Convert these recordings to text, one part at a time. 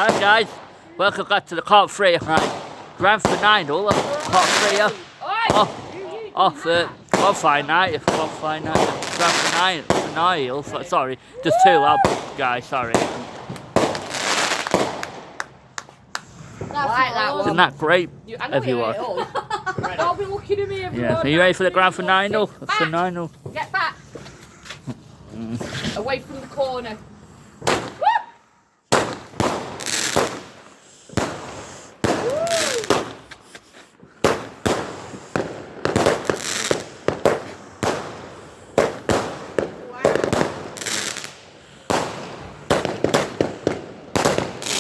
Hi guys, welcome back to the bonfire grand finale bonfire bonfire night, grand finale. Sorry, just too loud, guys. Sorry. Isn't that great, everyone? Don't be looking at me, everyone. Yeah. Are you ready for the grand finale? Get back. Away from the corner.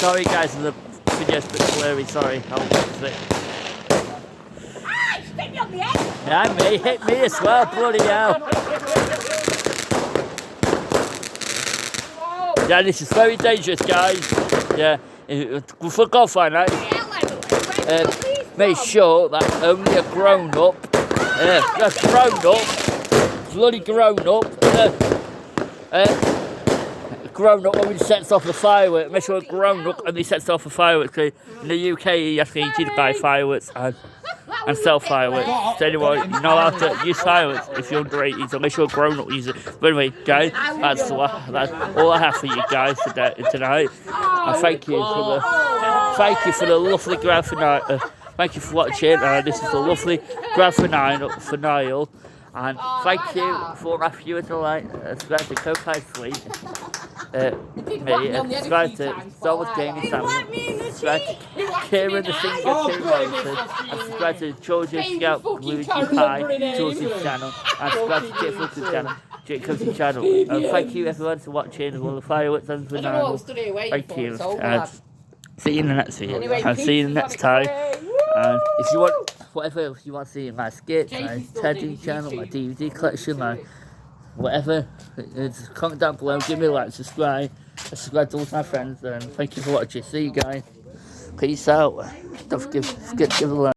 Sorry guys, the video's a bit blurry, sorry. I'll fix it. Ah, stick me on the head. Yeah, me, hit me as well, bloody hell. Yeah, this is very dangerous, guys. Yeah, for golfing, make sure that only a grown-up, grown-up when he sets off the fireworks. Make sure a grown-up when he sets off the fireworks. In the UK, you have to buy fireworks and sell fireworks. So anyway, you know how to use fireworks if you're under 18, so make sure a grown-up uses it. But anyway, guys, that's all I have for you guys tonight. And thank you for the lovely grand finale. Thank you for watching. This is the lovely grand finale. And thank you for my viewers alike. Subscribe to Coco Sleep. Subscribe to Star Wars Gaming Family. Subscribe to Kieran the Singer 2 Motors. And subscribe to Georgia Scout Luigi Pie, George's channel. And subscribe to Jake Fulton's channel, Jake Coach's channel. And thank you everyone for watching all the fireworks and the finale. Thank you. And see you in the next video. And see you next time. And if you want, whatever you want to see in my skits, my Teddy channel, my DVD collection, my whatever, just comment down below, give me a like, subscribe to all my friends, and thank you for watching. See you guys. Peace out. Don't forget to give a like.